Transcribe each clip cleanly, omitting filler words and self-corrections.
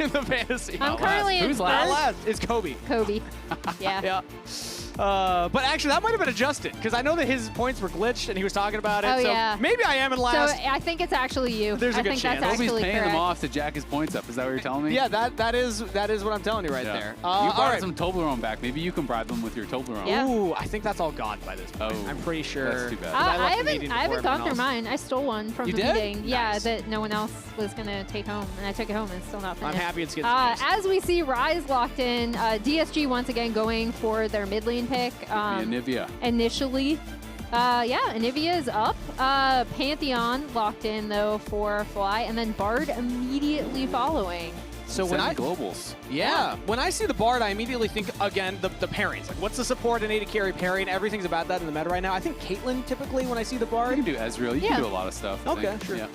in the fantasy. I'm currently in Who's last? It's Kobe. Kobe. Yeah. Yeah. But actually, that might have been adjusted because I know that his points were glitched and he was talking about it. Oh, so yeah. maybe I am in last. So I think it's actually you. There's a good chance. That's Kobe's actually paying correct. them off to jack his points up. Is that what you're telling me? Yeah, that is what I'm telling you right there. You All brought right. some Toblerone back. Maybe you can bribe them with your Toblerone. Yeah. Ooh, I think that's all gone by this point. Oh, I'm pretty sure. that's too bad. I I left the meeting haven't before gone through everyone else. mine. I stole one from You the did? meeting. Yeah, Nice. that no one else was gonna take home, and I took it home and it's still not I'm finished. happy it's getting As we see Ryze locked in, DSG once again going for their mid lane pick. Anivia. Initially, yeah, Anivia is up. Pantheon locked in though for Fly, and then Bard immediately following. So when I globals. Yeah, when I see the Bard, I immediately think, again, the pairings. Like, what's the support and AD carry pairing? Everything's about that in the meta right now. I think Caitlyn, typically, when I see the You Bard. can do Ezreal. You can do a lot of stuff. I Okay, think. sure. Yeah.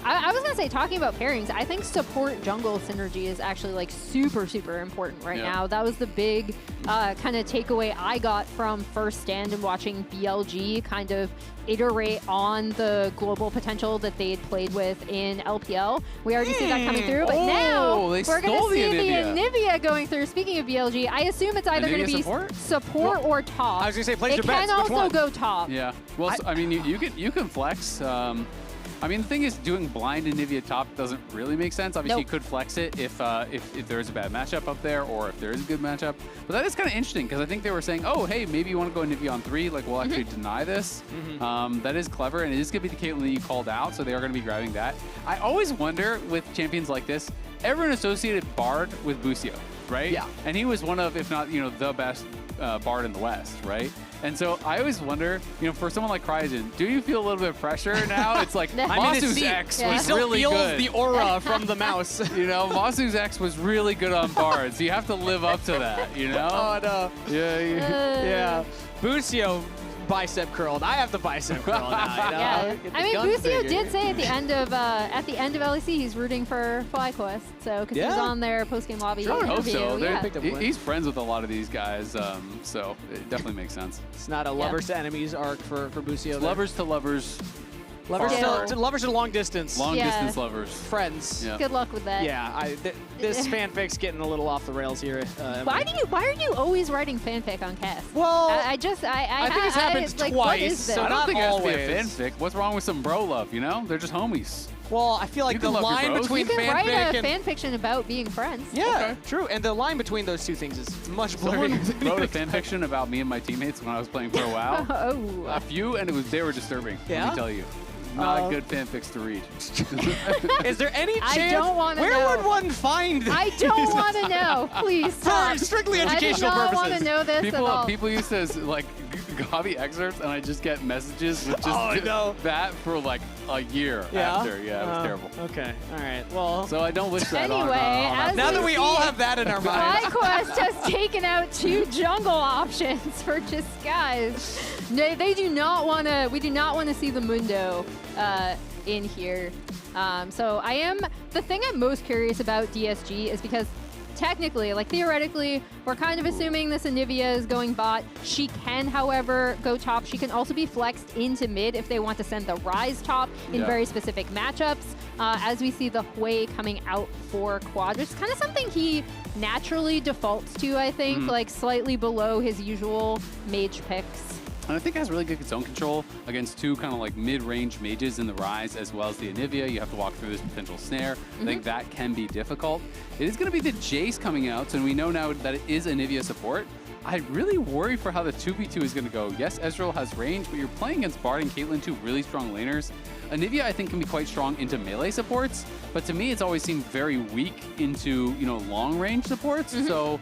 I was gonna say, talking about pairings, I think support jungle synergy is actually like super important right now. That was the big kind of takeaway I got from first stand and watching BLG kind of iterate on the global potential that they had played with in LPL. We already see that coming through, but now they we're gonna stole see the the Anivia. Anivia going through. Speaking of BLG, I assume it's either Anivia gonna be support? or top. I was gonna say, place it your can bets. Which also one? go top. Yeah. Well, I mean, you can flex. I mean, the thing is, doing blind Anivia top doesn't really make sense. Obviously, Nope. you could flex it if there is a bad matchup up there, or if there is a good matchup. But that is kind of interesting because I think they were saying, oh, hey, maybe you want to go Anivia on 3. Like, we'll actually deny this. That is clever, and it is going to be the Caitlyn that you called out, so they are going to be grabbing that. I always wonder with champions like this, everyone associated Bard with Busio, right? Yeah. And he was one of, if not, the best Bard in the West, right? And so I always wonder, for someone like Cryogen, do you feel a little bit of pressure now? It's like Massu's X Yeah. He was still really feels good. the aura from the mouse. Massu's X was really good on Bard, so you have to live up to that, Oh, no. Yeah. Yeah. Busio bicep curled. I have the bicep curl now. Yeah, Get the I mean, gun Busio figure. did say at the end of LEC he's rooting for FlyQuest, so because he was on their post-game lobby I would hope interview. so. Yeah. He's friends with a lot of these guys, so it definitely makes sense. It's not a lovers to enemies arc for Busio. there. Lovers to lovers, Lovers to lovers to long distance. long distance lovers. Friends. Yeah. Good luck with that. Yeah, this fanfic's getting a little off the rails here. Why are you always writing fanfic on cast? Well, I think it's happened like, twice, What is this? so I don't not think it has to be a always. fanfic. What's wrong with some bro love, They're just homies. Well, I feel like You the can love your line bros. between you can write fanfic a and fan fiction about being friends. yeah, true, and the line between those two things is much blurrier. Someone wrote a fanfiction about me and my teammates when I was playing for a while. Oh. A few, and they were disturbing. Let Yeah? me tell you, not good fanfics to read. Is there any chance? I don't want to Where know. would one find this? I don't want to know. Please stop. For strictly educational I do not purposes. want to know this at all. People used to Gabi excerpts, and I just get messages with just that for like a year after. Yeah, it was terrible. Okay, all right. Well, So I don't wish that on. Anyway, on as that now that we see- all have that in our minds. FlyQuest has taken out 2 jungle options for Disguise. No, they do not want to. We do not want to see the Mundo in here. So the thing I'm most curious about DSG is because technically, theoretically, we're kind of assuming this Anivia is going bot. She can, however, go top. She can also be flexed into mid if they want to send the Ryze top in very specific matchups. As we see the Hwei coming out for quad, which is kind of something he naturally defaults to, I think, slightly below his usual mage picks. And I think it has really good zone control against 2 kind of mid-range mages in the Ryze as well as the Anivia. You have to walk through this potential snare. I think that can be difficult. It is going to be the Jayce coming out, and we know now that it is Anivia support. I really worry for how the 2v2 is going to go. Yes, Ezreal has range, but you're playing against Bard and Caitlyn, 2 really strong laners. Anivia, I think, can be quite strong into melee supports, but to me, it's always seemed very weak into, long-range supports. So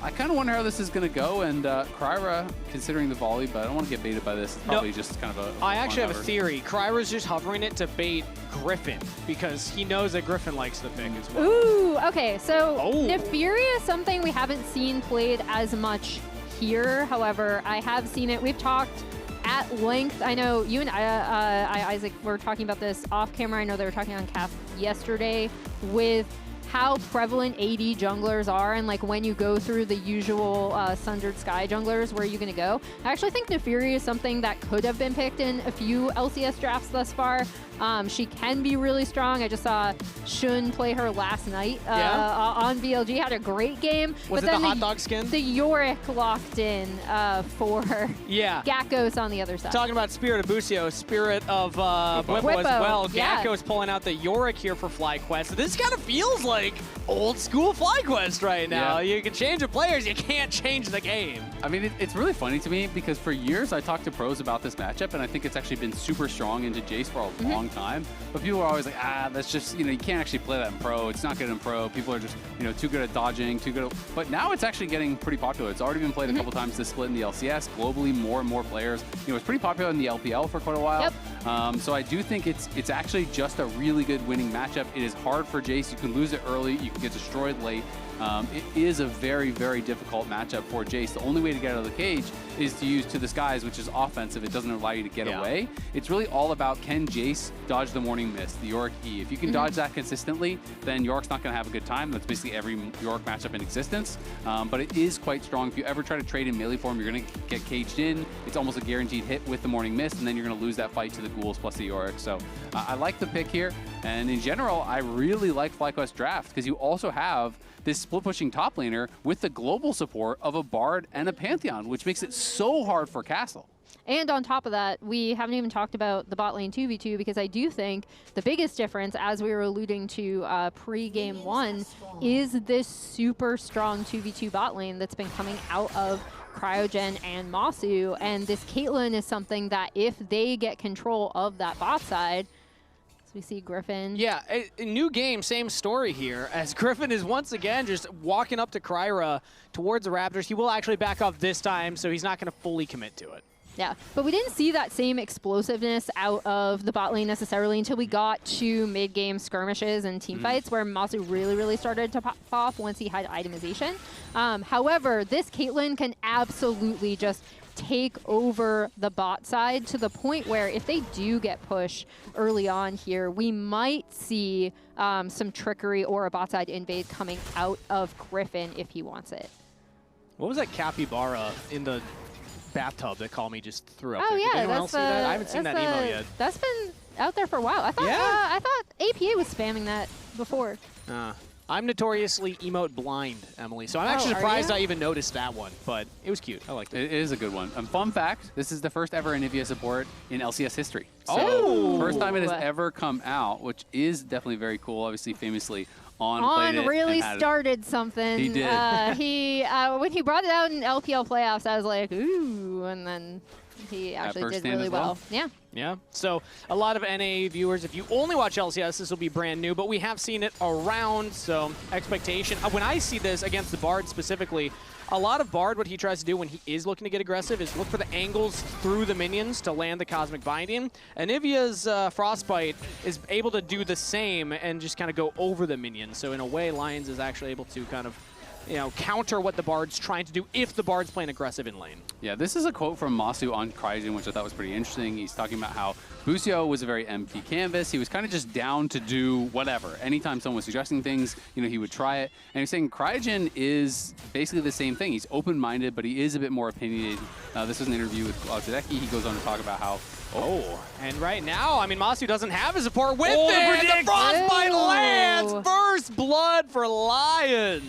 I kind of wonder how this is going to go, and KryRa, considering the volley, but I don't want to get baited by this. It's probably just kind of a I actually have a hover. theory. KryRa's just hovering it to bait Gryffinn because he knows that Gryffinn likes the pick as well. Ooh, okay, so Oh. Naafiri is something we haven't seen played as much here. However, I have seen it. We've talked at length. I know you and Isaac were talking about this off camera. I know they were talking on cast yesterday with how prevalent AD junglers are and like when you go through the usual Sundered Sky junglers, where are you going to go? I actually think Naafiri is something that could have been picked in a few LCS drafts thus far. She can be really strong. I just saw Shun play her last night on VLG, had a great game. Was but it then the hot dog skin? The Yorick locked in for Gakgos on the other side. Talking about Spirit of Busio, Spirit of Whippo as well. Yeah. Gakgos pulling out the Yorick here for FlyQuest. This kind of feels like old school FlyQuest right now. Yeah. You can change the players, you can't change the game. I mean, it's really funny to me because for years I talked to pros about this matchup, and I think it's actually been super strong into Jayce for a long time. But people are always like, that's just, you can't actually play that in pro. It's not good in pro. People are just, too good at dodging, too good at... But now it's actually getting pretty popular. It's already been played a couple times this split in the LCS. Globally, more and more players. It's pretty popular in the LPL for quite a while. Yep. So I do think it's actually just a really good winning matchup. It is hard for Jayce. You can lose it early. You can get destroyed late. It is a very, very difficult matchup for Jayce. The only way to get out of the cage is to use To the Skies, which is offensive. It doesn't allow you to get away. It's really all about, can Jayce dodge the Morning Mist, the Yorick E? If you can dodge that consistently, then Yorick's not going to have a good time. That's basically every Yorick matchup in existence. But it is quite strong. If you ever try to trade in melee form, you're going to get caged in. It's almost a guaranteed hit with the Morning Mist, and then you're going to lose that fight to the Ghouls plus the Yorick. So I like the pick here. And in general, I really like FlyQuest draft because you also have this split-pushing top laner with the global support of a Bard and a Pantheon, which makes it so hard for Castle. And on top of that, we haven't even talked about the bot lane 2v2, because I do think the biggest difference, as we were alluding to pre-game 1, is this super strong 2v2 bot lane that's been coming out of Cryogen and Massu. And this Caitlyn is something that if they get control of that bot side, we see Gryffinn. Yeah, a new game, same story here, as Gryffinn is once again just walking up to KryRa towards the Raptors. He will actually back up this time, so he's not going to fully commit to it. Yeah, but we didn't see that same explosiveness out of the bot lane necessarily until we got to mid-game skirmishes and team fights, where Massu really started to pop off once he had itemization. However, this Caitlyn can absolutely just take over the bot side to the point where if they do get pushed early on here, we might see some trickery or a bot side invade coming out of Gryffinn if he wants it. What was that capybara in the bathtub that Callme just threw up Oh, there? yeah, Did anyone else see that? I haven't seen that emo yet. That's been out there for a while. I thought, I thought APA was spamming that before. I'm notoriously emote blind, Emily, so I'm actually surprised I even noticed that one, but it was cute. I liked it. It is a good one. Fun fact, this is the first ever Anivia support in LCS history. So first time it has ever come out, which is definitely very cool. Obviously, famously, On really started something. He did. When he brought it out in LPL playoffs, I was like, ooh, and then he actually did really well. Yeah, so a lot of NA viewers, if you only watch LCS, this will be brand new, but we have seen it around, so expectation. When I see this against the Bard specifically, a lot of Bard, what he tries to do when he is looking to get aggressive is look for the angles through the minions to land the Cosmic Binding. Anivia's Frostbite is able to do the same and just kind of go over the minions. So in a way, Lyonz is actually able to kind of counter what the Bard's trying to do if the Bard's playing aggressive in lane. Yeah, this is a quote from Massu on Cryogen, which I thought was pretty interesting. He's talking about how Busio was a very empty canvas. He was kind of just down to do whatever. Anytime someone was suggesting things, he would try it. And he's saying Cryogen is basically the same thing. He's open-minded, but he is a bit more opinionated. This was an interview with Sajed. He goes on to talk about how and right now, I mean, Massu doesn't have his support with it. The Frostbite lands! First blood for Lyonz!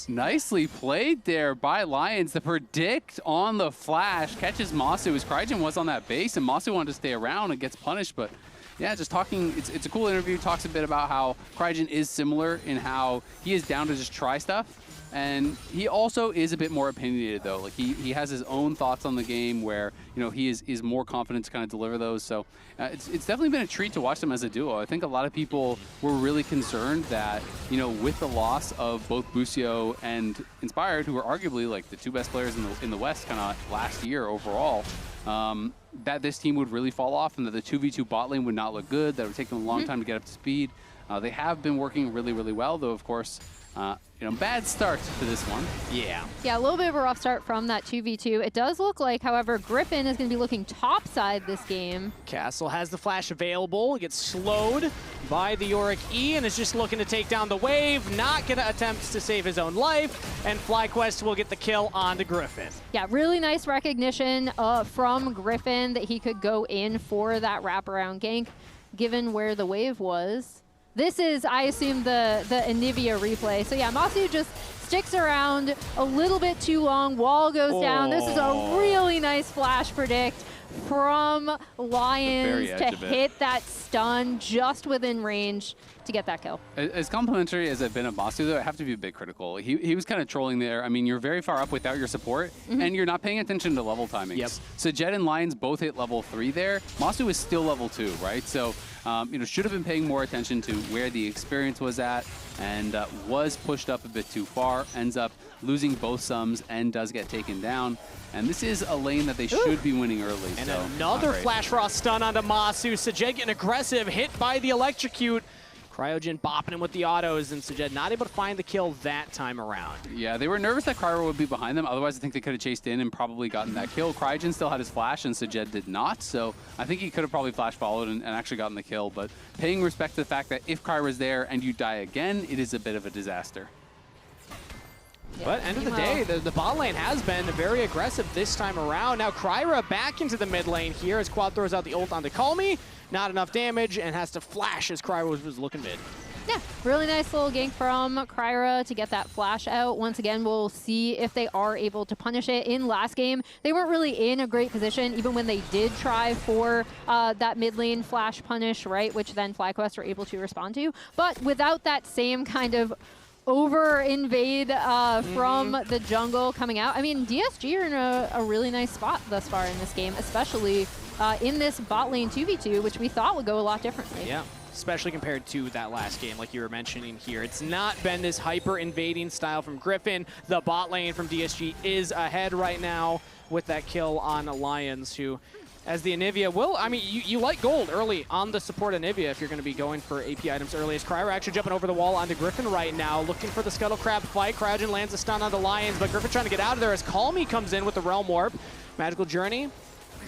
Nicely played there by Lyonz. The predict on the flash catches Massu as Cryogen was on that base, and Massu wanted to stay around and gets punished. But yeah, just talking, it's a cool interview. Talks a bit about how Cryogen is similar in how he is down to just try stuff. And he also is a bit more opinionated, though. Like he has his own thoughts on the game where, he is more confident to kind of deliver those. So it's definitely been a treat to watch them as a duo. I think a lot of people were really concerned that, with the loss of both Busio and Inspired, who were arguably like the two best players in the West kind of last year overall, that this team would really fall off and that the 2v2 bot lane would not look good, that it would take them a long time to get up to speed. They have been working really well, though, of course, Bad start to this one. Yeah. Yeah, a little bit of a rough start from that 2v2. It does look like, however, Gryffinn is going to be looking topside this game. Castle has the flash available, gets slowed by the Yorick E, and is just looking to take down the wave, not going to attempt to save his own life, and FlyQuest will get the kill onto Gryffinn. Yeah, really nice recognition from Gryffinn that he could go in for that wraparound gank, given where the wave was. This is, I assume, the Anivia replay. So yeah, Massu just sticks around a little bit too long. Wall goes down. This is a really nice flash predict from Lyonz to hit that stun just within range to get that kill. As complimentary as I've been at Massu, though, I have to be a bit critical. He was kind of trolling there. I mean, you're very far up without your support, and you're not paying attention to level timings. Yep. Sajed and Lyonz both hit level 3 there. Massu is still level 2, right? So, should have been paying more attention to where the experience was at, and was pushed up a bit too far, ends up losing both sums, and does get taken down. And this is a lane that they should be winning early. And so another Flash Frost stun onto Massu. Sajed getting aggressive, hit by the Electrocute. Cryogen bopping him with the autos, and Sajed not able to find the kill that time around. Yeah, they were nervous that KryRa would be behind them. Otherwise, I think they could have chased in and probably gotten that kill. Cryogen still had his flash, and Sajed did not. So I think he could have probably flash followed and actually gotten the kill. But paying respect to the fact that if KryRa's there and you die again, it is a bit of a disaster. Yeah, but end of the day, the bot lane has been very aggressive this time around. Now KryRa back into the mid lane here as Quad throws out the ult onto Callme. Not enough damage and has to flash as KryRa was looking mid. Yeah, really nice little gank from KryRa to get that flash out. Once again, we'll see if they are able to punish it. In last game, they weren't really in a great position, even when they did try for that mid lane flash punish, right, which then FlyQuest were able to respond to. But without that same kind of over-invade from the jungle coming out, I mean, DSG are in a really nice spot thus far in this game, especially in this bot lane 2v2, which we thought would go a lot differently. Yeah. Especially compared to that last game, like you were mentioning here. It's not been this hyper-invading style from Gryffinn. The bot lane from DSG is ahead right now with that kill on Lyonz, who, as the Anivia will, I mean, you like gold early on the support Anivia if you're going to be going for AP items early. As KryRa actually jumping over the wall onto Gryffinn right now, looking for the Scuttle Crab fight. Cryogen lands a stun onto Lyonz, but Gryffinn trying to get out of there as Callme comes in with the Realm Warp. Magical Journey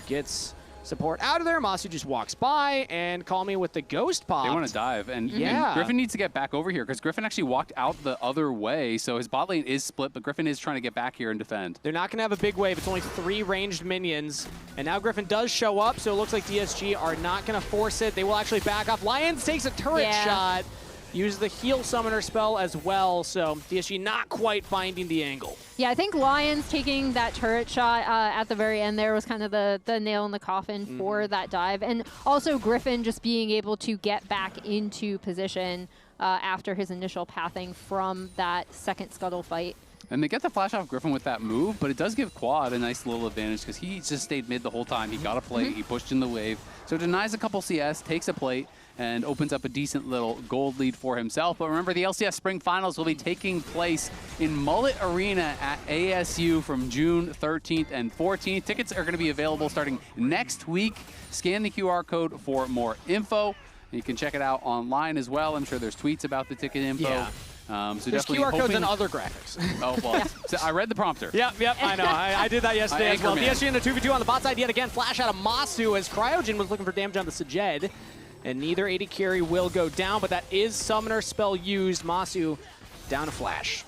gets support out of there. Massu just walks by, and Callme with the Ghost Pop. They want to dive, and Gryffinn needs to get back over here because Gryffinn actually walked out the other way, so his bot lane is split, but Gryffinn is trying to get back here and defend. They're not going to have a big wave. It's only 3 ranged minions, and now Gryffinn does show up, so it looks like DSG are not going to force it. They will actually back off. Lyonz takes a turret shot, uses the heal summoner spell as well, so DSG not quite finding the angle. Yeah, I think Lyonz taking that turret shot at the very end there was kind of the nail in the coffin for that dive. And also Gryffinn just being able to get back into position after his initial pathing from that second scuttle fight. And they get the flash off Gryffinn with that move, but it does give Quad a nice little advantage because he just stayed mid the whole time. He got a plate, he pushed in the wave. So denies a couple CS, takes a plate, and opens up a decent little gold lead for himself. But remember, the LCS Spring Finals will be taking place in Mullet Arena at ASU from June 13th and 14th. Tickets are going to be available starting next week. Scan the QR code for more info. You can check it out online as well. I'm sure there's tweets about the ticket info. Yeah. So there's QR codes and other graphics. Oh, well, so I read the prompter. Yep, I know. I did that yesterday as well. DSG in the 2v2 on the bot side yet again. Flash out of Massu as Cryogen was looking for damage on the Sajed. And neither AD carry will go down, but that is summoner spell used. Massu down a flash.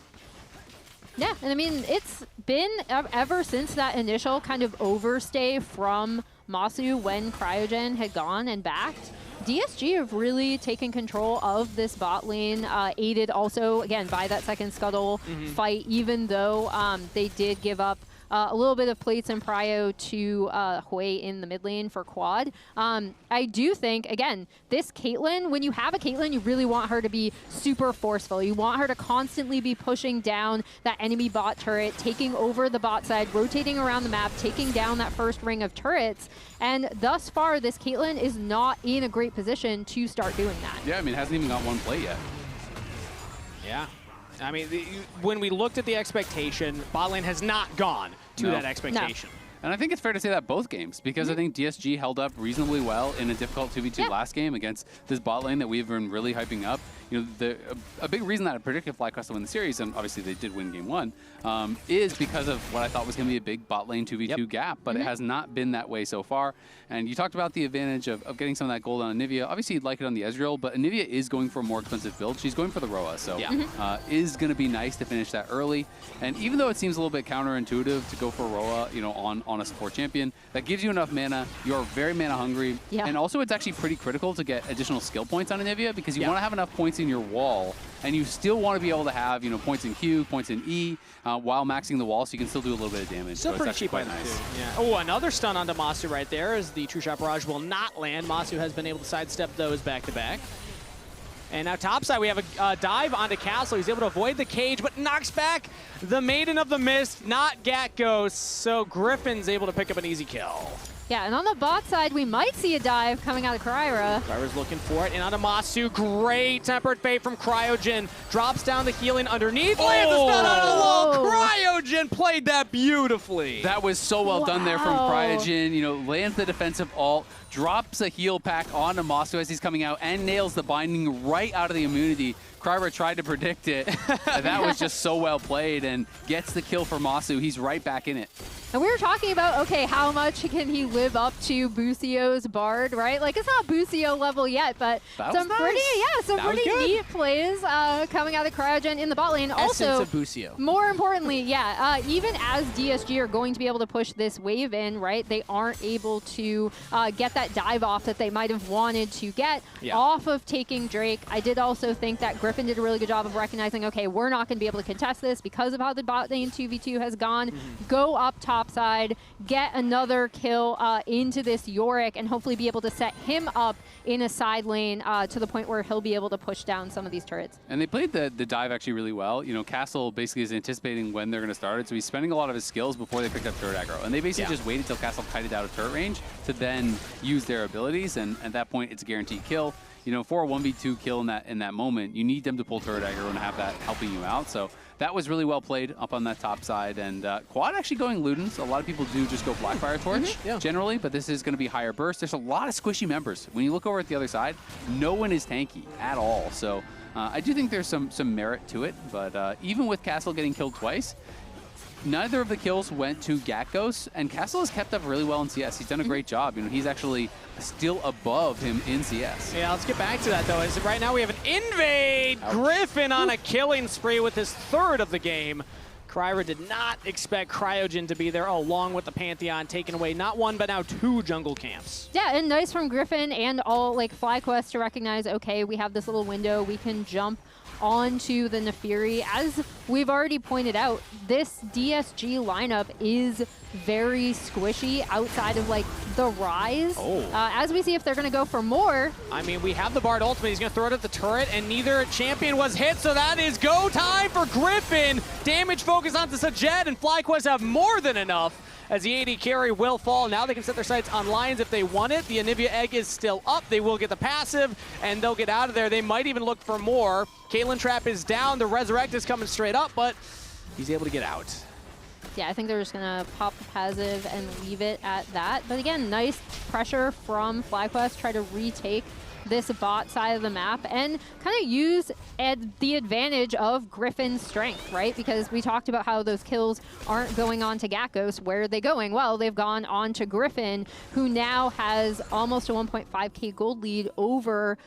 Yeah, and I mean, it's been ever since that initial kind of overstay from Massu when Cryogen had gone and backed. DSG have really taken control of this bot lane, aided also, again, by that second scuttle fight, even though they did give up a little bit of plates and prio to Hwei in the mid lane for Quad. I do think, again, this Caitlyn, when you have a Caitlyn, you really want her to be super forceful. You want her to constantly be pushing down that enemy bot turret, taking over the bot side, rotating around the map, taking down that first ring of turrets. And thus far, this Caitlyn is not in a great position to start doing that. Yeah, I mean, it hasn't even got one play yet. Yeah. I mean, when we looked at the expectation, bot lane has not gone to that expectation. No. And I think it's fair to say that both games, because I think DSG held up reasonably well in a difficult 2v2 last game against this bot lane that we've been really hyping up. you know, a big reason that I predicted FlyQuest to win the series, and obviously they did win game 1, is because of what I thought was going to be a big bot lane 2v2 gap, but it has not been that way so far. And you talked about the advantage of getting some of that gold on Anivia. Obviously, you'd like it on the Ezreal, but Anivia is going for a more expensive build. She's going for the Roa, so is going to be nice to finish that early. And even though it seems a little bit counterintuitive to go for Roa, you know, on a support champion, that gives you enough mana. You're very mana hungry, and also it's actually pretty critical to get additional skill points on Anivia because you want to have enough points in your wall, and you still want to be able to have, you know, points in Q, points in E, while maxing the wall, so you can still do a little bit of damage. Still so pretty it's actually cheap quite nice. Oh, another stun onto Massu right there as the True Shot Barrage will not land. Massu has been able to sidestep those back-to-back. And now topside, we have a dive onto Castle. He's able to avoid the cage, but knocks back the Maiden of the Mist, not Gakgos. So Gryffinn's able to pick up an easy kill. Yeah, and on the bot side, we might see a dive coming out of KryRa. KryRa's looking for it, and onto Massu. Great Tempered Fate from Cryogen. Drops down the healing underneath. Lands a stun on a low. Cryogen played that beautifully. That was so well done there from Cryogen. You know, lands the defensive ult, drops a heal pack onto Massu as he's coming out, and nails the binding right out of the immunity. KryRa tried to predict it. That was just so well played, and gets the kill for Massu. He's right back in it. And we were talking about, okay, how much can he live up to Busio's Bard, right? Like, it's not Busio level yet, but some pretty, pretty neat plays coming out of Cryogen in the bot lane. Also, Essence of Busio. More importantly, even as DSG are going to be able to push this wave in, right, they aren't able to get that dive off that they might have wanted to get off of taking Drake. I did also think that Gryffinn did a really good job of recognizing, okay, we're not going to be able to contest this because of how the bot lane 2v2 has gone. Go up top side, get another kill into this Yorick, and hopefully be able to set him up in a side lane to the point where he'll be able to push down some of these turrets. And they played the dive actually really well. You know, Castle basically is anticipating when they're going to start it, so he's spending a lot of his skills before they picked up turret aggro. And they basically just waited till Castle kited out of turret range to then use their abilities, and at that point, it's a guaranteed kill. You know, for a 1v2 kill in that moment, you need them to pull turret aggro and have that helping you out. So that was really well played up on that top side. And Quad actually going Ludens. A lot of people do just go Blackfire Torch generally, but this is going to be higher burst. There's a lot of squishy members. When you look over at the other side, no one is tanky at all. So I do think there's some merit to it. But even with Castle getting killed twice, neither of the kills went to Gakgos, and Castle has kept up really well in CS. He's done a great job. You know, he's actually still above him in CS. Yeah, let's get back to that, though. As right now we have an invade. Gryffinn on a killing spree with his third of the game. KryRa did not expect Cryogen to be there, along with the Pantheon, taking away not one, but now two jungle camps. Yeah, and nice from Gryffinn and all, like, FlyQuest to recognize, okay, we have this little window, we can jump onto the Naafiri. As we've already pointed out, this DSG lineup is very squishy outside of, like, the Ryze. As we see if they're going to go for more. I mean, we have the Bard ultimate. He's going to throw it at the turret, and neither champion was hit, so that is go time for Gryffinn. Damage focus onto Sajed, and FlyQuest have more than enough as the AD carry will fall. Now they can set their sights on Lyonz if they want it. The Anivia egg is still up. They will get the passive, and they'll get out of there. They might even look for more. Caitlyn trap is down. The Resurrect is coming straight up, but he's able to get out. Yeah, I think they're just going to pop the passive and leave it at that. But again, nice pressure from FlyQuest, try to retake this bot side of the map and kind of use the advantage of Gryffinn's strength, right? Because we talked about how those kills aren't going on to Gakgos. Where are they going? Well, they've gone on to Gryffinn, who now has almost a 1.5k gold lead over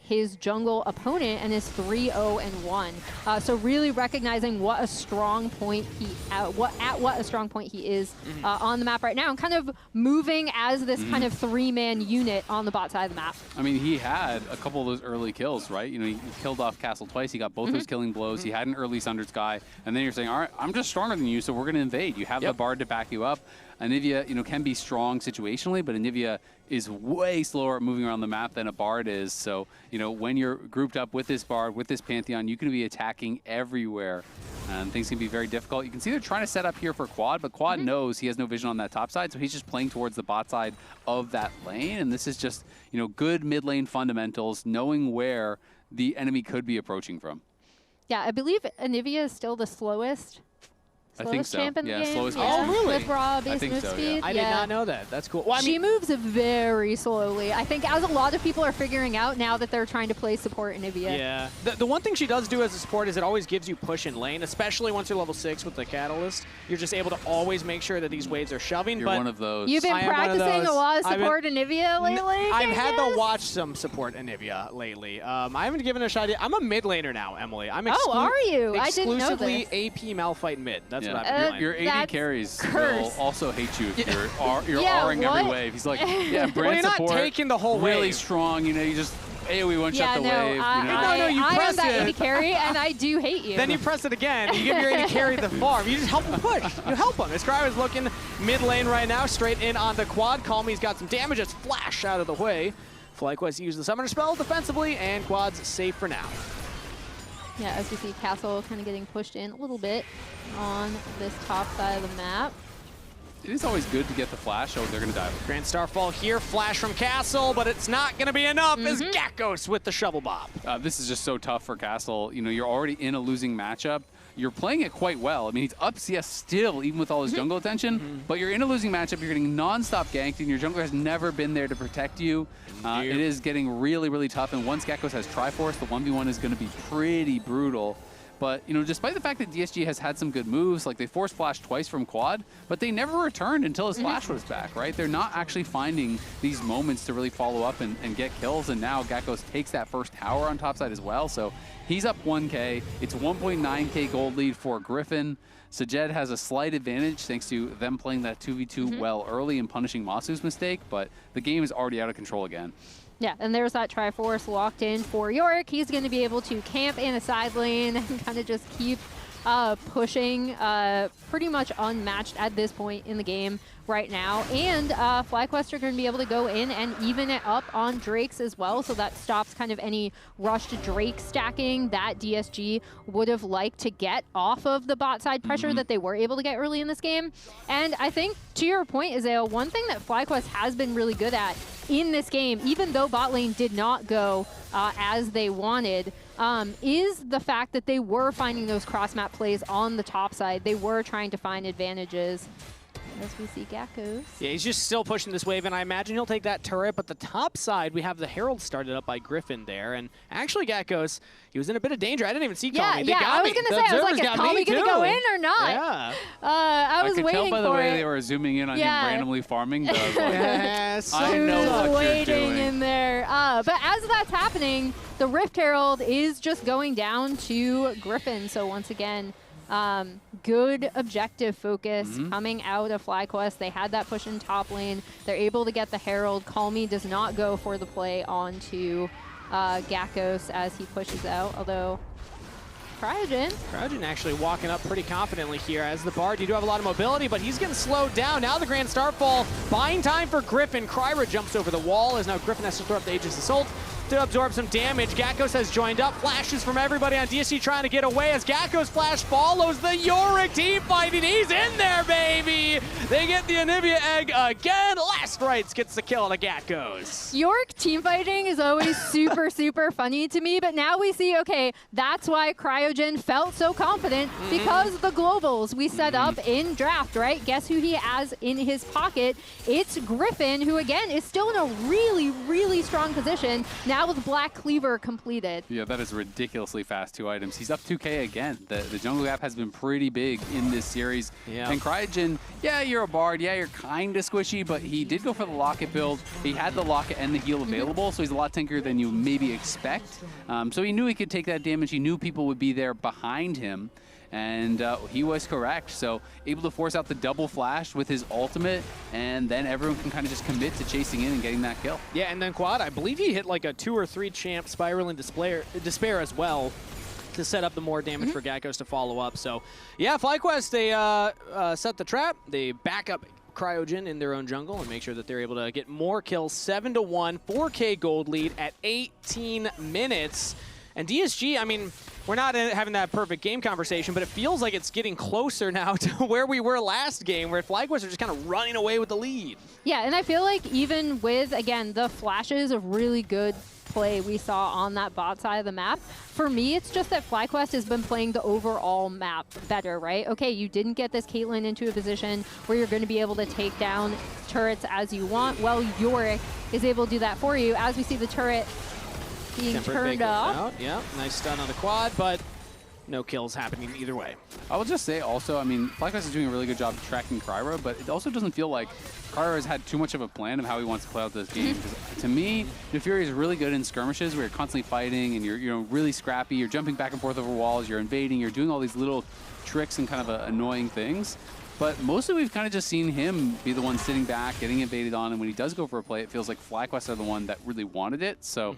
his jungle opponent and is 3-0-1. So really recognizing what a strong point he what a strong point he is on the map right now, and kind of moving as this kind of three-man unit on the bot side of the map. I mean, he had a couple of those early kills, right? You know, he killed off Castle twice. He got both those killing blows. He had an early Sundered Sky. And then you're saying, all right, I'm just stronger than you, so we're going to invade. You have the Bard to back you up. Anivia, you know, can be strong situationally, but Anivia is way slower at moving around the map than a Bard is. So, you know, when you're grouped up with this Bard, with this Pantheon, you can be attacking everywhere. And things can be very difficult. You can see they're trying to set up here for Quad, but Quad knows he has no vision on that top side, so he's just playing towards the bot side of that lane. And this is just, you know, good mid lane fundamentals, knowing where the enemy could be approaching from. Yeah, I believe Anivia is still the slowest I think so. Champ in the Yeah, game. slowest Oh, really? With raw I base think move so, speed. yeah. I did not know that. That's cool. Well, I She mean, moves very slowly. I think as a lot of people are figuring out now that they're trying to play support Anivia. yeah. The one thing she does do as a support is it always gives you push in lane, especially once you're level 6 with the Catalyst. You're just able to always make sure that these waves are shoving. You're but one of those. You've been I am one of practicing a those. lot of I've been- support Anivia lately? I've had Kangas? to watch some support Anivia lately. I haven't given it a shot yet. I'm a mid laner now, Emily. I'm are you? I didn't know exclusively this. AP Malphite mid. That's Yeah. what I've been doing. Your AD That's carries will cursed. also hate you if you're Yeah, R-ing every what? wave. He's like, yeah, Well, brand you're not support, taking the whole really wave. strong. You know, you just AoE one Yeah, shot the no, wave. I, you know? No, no, you I press am that it. AD carry, and I do hate you. Then you press it again. You give your AD carry the farm. You just help him push. You help him. As KryRa's looking mid lane right now, straight in on the quad. Callme's got some damage. It's flash out of the Hwei. FlyQuest used the summoner spell defensively, and quad's safe for now. Yeah, as we see Castle kind of getting pushed in a little bit on this top side of the map. It is always good to get the flash. Oh, they're going to die. Grand Starfall here, flash from Castle, but it's not going to be enough as Gakgos with the shovel bop. This is just so tough for Castle. You know, you're already in a losing matchup. You're playing it quite well. I mean, he's up CS still, even with all his jungle attention, but you're in a losing matchup. You're getting non-stop ganked, and your jungler has never been there to protect you. It is getting really, really tough, and once Gakgos has Triforce, the 1v1 is going to be pretty brutal. But, you know, despite the fact that DSG has had some good moves, like they forced Flash twice from quad, but they never returned until his Flash was back, right? They're not actually finding these moments to really follow up and get kills, and now Gakgos takes that first tower on top side as well, so he's up 1K. It's 1.9K gold lead for Gryffinn. Sajed has a slight advantage thanks to them playing that 2v2 well early and punishing Massu's mistake, but the game is already out of control again. Yeah, and there's that Triforce locked in for Yorick. He's going to be able to camp in a side lane and kind of just keep pushing, pretty much unmatched at this point in the game right now. And FlyQuest are going to be able to go in and even it up on Drakes as well, so that stops kind of any rushed Drake stacking that DSG would have liked to get off of the bot side pressure that they were able to get early in this game. And I think, to your point, Azael, one thing that FlyQuest has been really good at in this game, even though bot lane did not go as they wanted, is the fact that they were finding those cross-map plays on the top side. They were trying to find advantages. As we see Gakgos. Yeah, he's just still pushing this wave, and I imagine he'll take that turret, but the top side, we have the Herald started up by Gryffinn there, and actually Gakgos, he was in a bit of danger. I didn't even see Callme. They got I was me. going to The say, I was like, observers is got Callme me going to too. go in or not? Yeah. I was could waiting tell by the for way it. they were zooming in on Yeah. him randomly farming. That I was like, Yeah, so I know Who's what you're waiting doing. in there. But as that's happening, the Rift Herald is just going down to Gryffinn. So once again, good objective focus coming out of FlyQuest. They had that push in top lane. They're able to get the Herald. Callme does not go for the play onto Gakgos as he pushes out, although Cryogen actually walking up pretty confidently here as the Bard. You do have a lot of mobility, but he's getting slowed down. Now the Grand Starfall, buying time for Gryffinn. KryRa jumps over the wall as now Gryffinn has to throw up the Aegis Assault to absorb some damage. Gakgos has joined up. Flashes from everybody on DSG trying to get away as Gakgos flash follows the Yorick team fighting. He's in there, baby! They get the Anivia egg again. Last Rights gets the kill on the Gakgos. Yorick team fighting is always super, super funny to me, but now we see, okay, that's why Cryogen felt so confident, because the globals we set up in draft, right? Guess who he has in his pocket? It's Gryffinn, who again is still in a really, really strong position. Now with Black Cleaver completed. yeah, that is ridiculously fast 2 items. He's up 2K again. The jungle gap has been pretty big in this series. Yeah. And Cryogen, yeah, you're a Bard. Yeah, you're kind of squishy, but he did go for the Locket build. He had the Locket and the heal available, so he's a lot tankier than you maybe expect. So he knew he could take that damage. He knew people would be there behind him. And he was correct. So able to force out the double flash with his ultimate, and then everyone can kind of just commit to chasing in and getting that kill. Yeah, and then Quad, I believe he hit like a 2 or 3 champ Spiraling Despair as well to set up the more damage for Gakgos to follow up. So yeah, FlyQuest, they set the trap. They back up Cryogen in their own jungle and make sure that they're able to get more kills. 7-1, 4K gold lead at 18 minutes. And DSG, I mean, we're not having that perfect game conversation, but it feels like it's getting closer now to where we were last game, where FlyQuest are just kind of running away with the lead. Yeah, and I feel like even with, again, the flashes of really good play we saw on that bot side of the map. For me, it's just that FlyQuest has been playing the overall map better, right? Okay, you didn't get this Caitlyn into a position where you're going to be able to take down turrets as you want. Well, Yorick is able to do that for you. As we see the turret being turned off. Yeah, nice stun on the quad, but no kills happening either way. I will just say also, I mean, FlyQuest is doing a really good job of tracking KryRa, but it also doesn't feel like KryRa has had too much of a plan of how he wants to play out this game. Because to me, Naafiri is really good in skirmishes where you're constantly fighting and you're really scrappy. You're jumping back and forth over walls. You're invading. You're doing all these little tricks and kind of annoying things. But mostly we've kind of just seen him be the one sitting back, getting invaded on, and when he does go for a play, it feels like FlyQuest are the one that really wanted it. So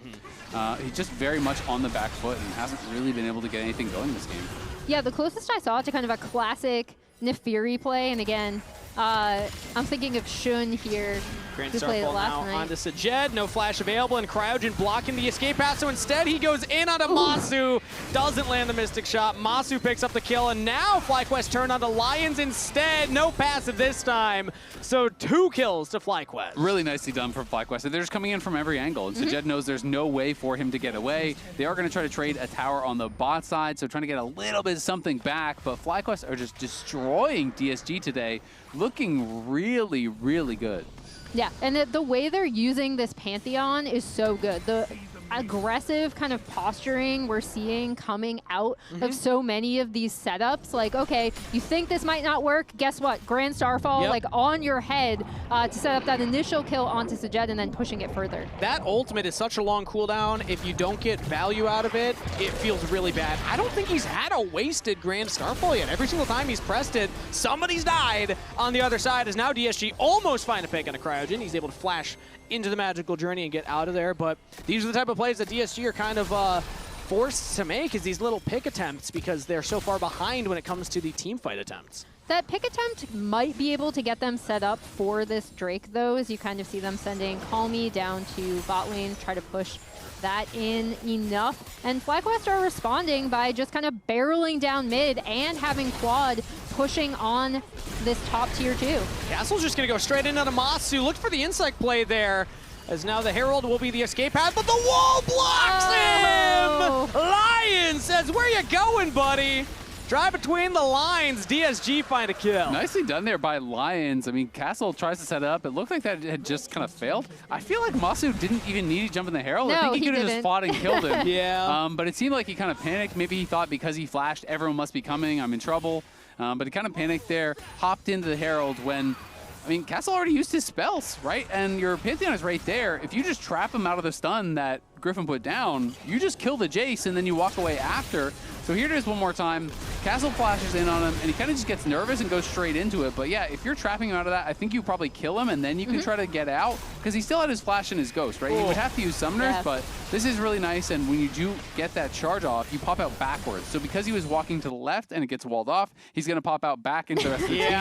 he's just very much on the back foot and hasn't really been able to get anything going this game. Yeah, the closest I saw to kind of a classic Naafiri play, and again, I'm thinking of Shun here. Grand who played it Starfall last now night. onto Sajed, no flash available, and Cryogen blocking the escape path, so instead he goes in onto Massu, doesn't land the Mystic Shot. Massu picks up the kill, and now FlyQuest turn onto Lyonz instead. No passive this time, so 2 kills to FlyQuest. Really nicely done from FlyQuest. They're just coming in from every angle, and Sajed knows there's no way for him to get away. They are going to try to trade a tower on the bot side, so trying to get a little bit of something back, but FlyQuest are just destroying DSG today, looking really, really good. Yeah, and the way they're using this Pantheon is so good. The aggressive kind of posturing we're seeing coming out of so many of these setups. Like, okay, you think this might not work? Guess what? Grand Starfall, like on your head to set up that initial kill onto Sajed and then pushing it further. That ultimate is such a long cooldown. If you don't get value out of it, it feels really bad. I don't think he's had a wasted Grand Starfall yet. Every single time he's pressed it, somebody's died. On the other side is now DSG almost find a pick on a Cryogen. He's able to flash into the magical journey and get out of there, but these are the type of plays that DSG are kind of forced to make, is these little pick attempts because they're so far behind when it comes to the team fight attempts. That pick attempt might be able to get them set up for this Drake, though, as you kind of see them sending Callme down to bot lane, try to push that in enough. And FlyQuest are responding by just kind of barreling down mid and having Quad pushing on this top tier 2. Castle's just going to go straight in on a Massu. Look for the insect play there, as now the Herald will be the escape path, but the wall blocks him! Lyonz says, where you going, buddy? Drive between the lines. DSG find a kill. Nicely done there by Lyonz. I mean, Castle tries to set it up. It looked like that had just kind of failed. I feel like Massu didn't even need to jump in the Herald. No, I think he could have didn't. just fought and killed him. But it seemed like he kind of panicked. Maybe he thought because he flashed, everyone must be coming, I'm in trouble. But he kind of panicked there, hopped into the Herald when, I mean, Castle already used his spells, right? And your Pantheon is right there. If you just trap him out of the stun that Gryffinn put down, you just kill the Jayce and then you walk away after. So here it is one more time. Castle flashes in on him and he kind of just gets nervous and goes straight into it. But yeah, if you're trapping him out of that, I think you probably kill him and then you can try to get out, because he still had his flash and his ghost, right? You would have to use summoners, but this is really nice. And when you do get that charge off, you pop out backwards. So because he was walking to the left and it gets walled off, he's going to pop out back into the rest of the team.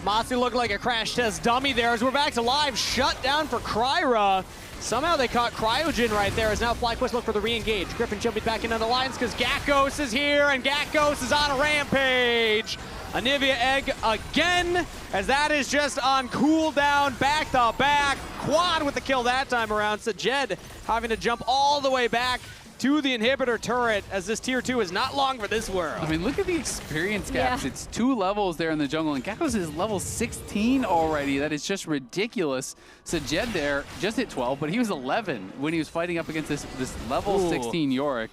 Massu looked like a crash test dummy there as we're back to live. Shut down for KryRa. Somehow they caught Cryogen right there as now FlyQuest look for the re-engage. Gryffinn jumping back into the lines because Gakgos is here and Gakgos is on a rampage. Anivia egg again, as that is just on cooldown, back to back. Quad with the kill that time around. Sajed having to jump all the way back to the inhibitor turret, as this tier 2 is not long for this world. I mean, look at the experience gaps. It's 2 levels there in the jungle, and Gakgos is level 16 already. That is just ridiculous. Sajed there just hit 12, but he was 11 when he was fighting up against this level 16 Yorick,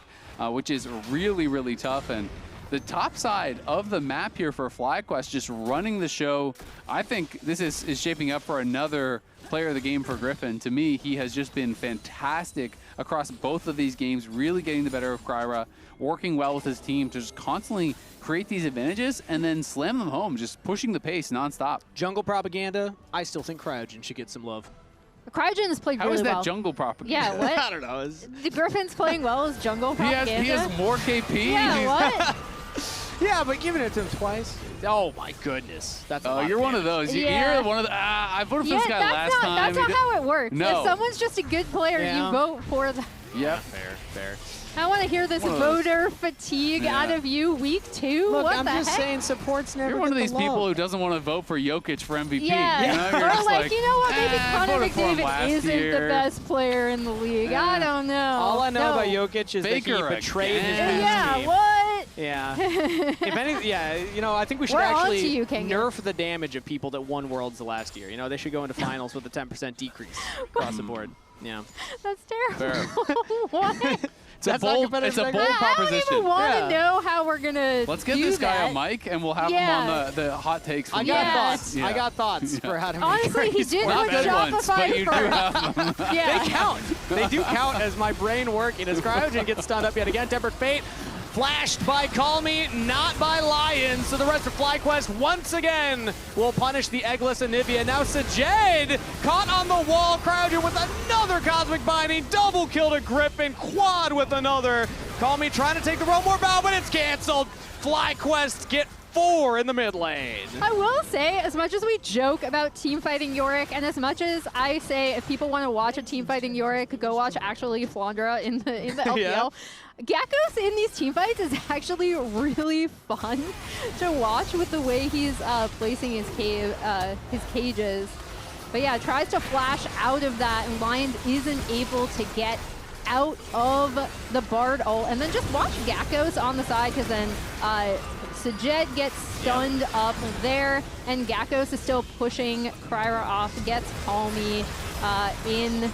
which is really, really tough. And the top side of the map here for FlyQuest just running the show. I think this is shaping up for another player of the game for Gryffinn. To me, he has just been fantastic across both of these games, really getting the better of KryRa, working well with his team to just constantly create these advantages and then slam them home, just pushing the pace nonstop. Jungle propaganda, I still think Cryogen should get some love. Cryogen has played really well. How is that jungle propaganda? Yeah, what? I don't know. The Griffin's playing well as jungle propaganda. He has more KP. Yeah, what? Yeah, but giving it to him twice. Oh my goodness, that's. Oh, you're one of those. You're one of the. I voted for this guy last time. That's not how it works. No. If someone's just a good player, you vote for them. Yep. Fair. Fair. I want to hear this voter fatigue out of you week 2. Look, what I'm the just heck? saying support's never You're one of get these the people love. who doesn't want to vote for Jokic for MVP. Yeah, You know? You're or just like, you know what, maybe Connor voted for him McDavid last isn't year. the best player in the league. I don't know. All I know No. about Jokic is Baker that he betrayed his again. own Yeah, team. what? Yeah. If any, yeah, you know, I think we should We're on actually to you, Kangas. nerf the damage of people that won Worlds the last year. You know, they should go into finals with a 10% decrease across the board. Yeah. That's terrible. Fair. What? It's a That's not bold, competitive it's a segment. bold I don't proposition. even want to Yeah. know how we're going to Let's get this guy a mic, and we'll have him Yeah. on the hot takes. I From got Yeah. thoughts. Yeah. I got thoughts for how to make Honestly, he crazy did sports Not put good betting. ones, Shopify but you do first. have them. Yeah. They count. They do count as my brain working. As Cryogen gets stunned up yet again. Tempered Fate flashed by Callme, not by Lyonz. So the rest of FlyQuest once again will punish the eggless Anivia. Now Sajed caught on the wall. Cryogen with another Cosmic Binding. Double kill to Gryffinn. Quad with another. Callme trying to take the roam more bow, but it's canceled. FlyQuest get 4 in the mid lane. I will say, as much as we joke about teamfighting Yorick, and as much as I say if people want to watch a teamfighting Yorick, go watch actually Flandra in the LPL. Yeah. Gakgos in these teamfights is actually really fun to watch with the way he's placing his cages. But yeah, tries to flash out of that, and Lyonz isn't able to get out of the Bard ult. And then just watch Gakgos on the side, because then Sajed gets stunned up there, and Gakgos is still pushing KryRa off, gets Callme in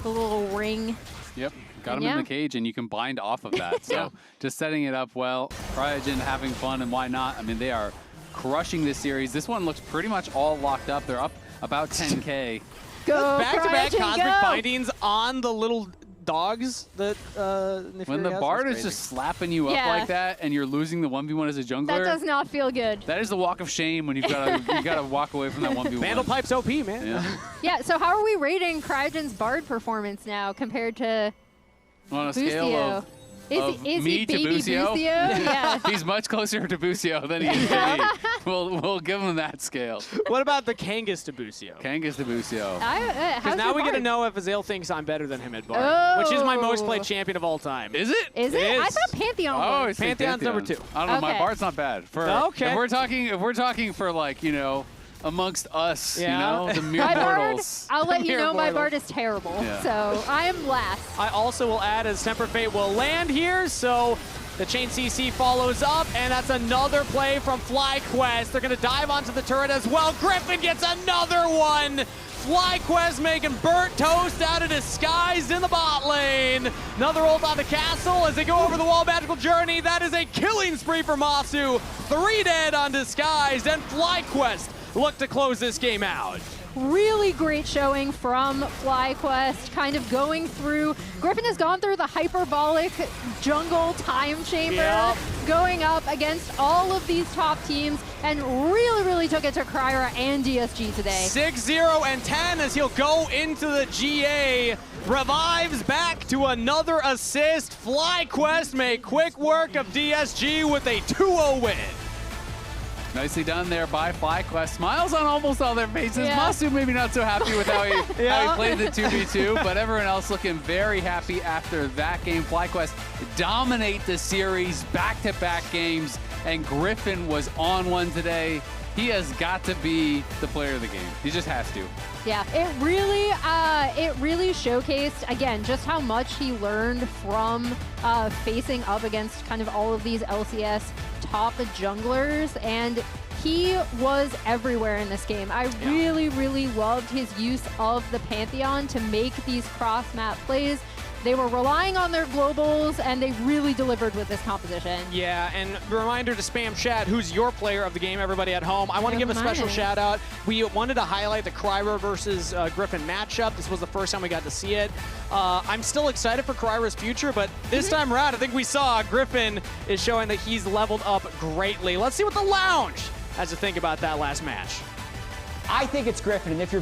the little ring. Yep. Got him Yeah. in the cage, and you can bind off of that. So just setting it up well. Cryogen having fun, and why not? I mean, they are crushing this series. This one looks pretty much all locked up. They're up about 10K. Go, Back-to-back Cryogen, Cosmic go! Bindings on the little dogs that Naafiri When the has. Bard That's is crazy. just slapping you up Yeah. like that, and you're losing the 1v1 as a jungler, That does not feel good. that is the walk of shame when you've got to walk away from that 1v1. Vandal Pipe's OP, man. Yeah. Yeah, so how are we rating Cryogen's Bard performance now compared to On a scale of Is me he to baby Busio? Yeah. he's much closer to Busio than he is to me. We'll give him that scale. What about the Kangas to Busio? Kangas to Busio. Because now we get to know if Azael thinks I'm better than him at Bard, which is my most played champion of all time. Is it? Is it? It I is. thought Pantheon Oh, was. it's like Pantheon's number Pantheon. 2. I don't know. My Okay. Bard's not bad. For Okay. If we're talking for, like, you know, amongst us, Yeah. you know, the mere My Bard, mortals. I'll let you Mere know my mortals. Bard is terrible. Yeah. So I am last. I also will add as Temper Fate will land here, so the Chain CC follows up, and that's another play from FlyQuest. They're going to dive onto the turret as well. Gryffinn gets another one. FlyQuest making burnt toast out of Disguised in the bot lane. Another ult on the castle as they go over the wall. Magical Journey. That is a killing spree for Massu. 3 dead on Disguised, and FlyQuest look to close this game out. Really great showing from FlyQuest, kind of going through. Gryffinn has gone through the hyperbolic jungle time chamber, Yep. going up against all of these top teams, and really, really took it to KryRa and DSG today. 6-0 and 10 as he'll go into the GA. Revives back to another assist. FlyQuest make quick work of DSG with a 2-0 win. Nicely done there by FlyQuest. Smiles on almost all their faces. Yeah. Massu maybe not so happy with how he, Yeah. how he played the 2v2, but everyone else looking very happy after that game. FlyQuest dominate the series, back-to-back games, and Gryffinn was on one today. He has got to be the player of the game. He just has to. Yeah, it really showcased, again, just how much he learned from facing up against kind of all of these LCS top junglers, and he was everywhere in this game. I really, really loved his use of the Pantheon to make these cross-map plays. They were relying on their globals, and they really delivered with this composition. Yeah, and reminder to spam chat, who's your player of the game, everybody at home. I want to give a special shout out. We wanted to highlight the KryRa versus Gryffinn matchup. This was the first time we got to see it. I'm still excited for KryRa's future, but this time around, I think we saw Gryffinn is showing that he's leveled up greatly. Let's see what the Lounge has to think about that last match. I think it's Gryffinn, and if you're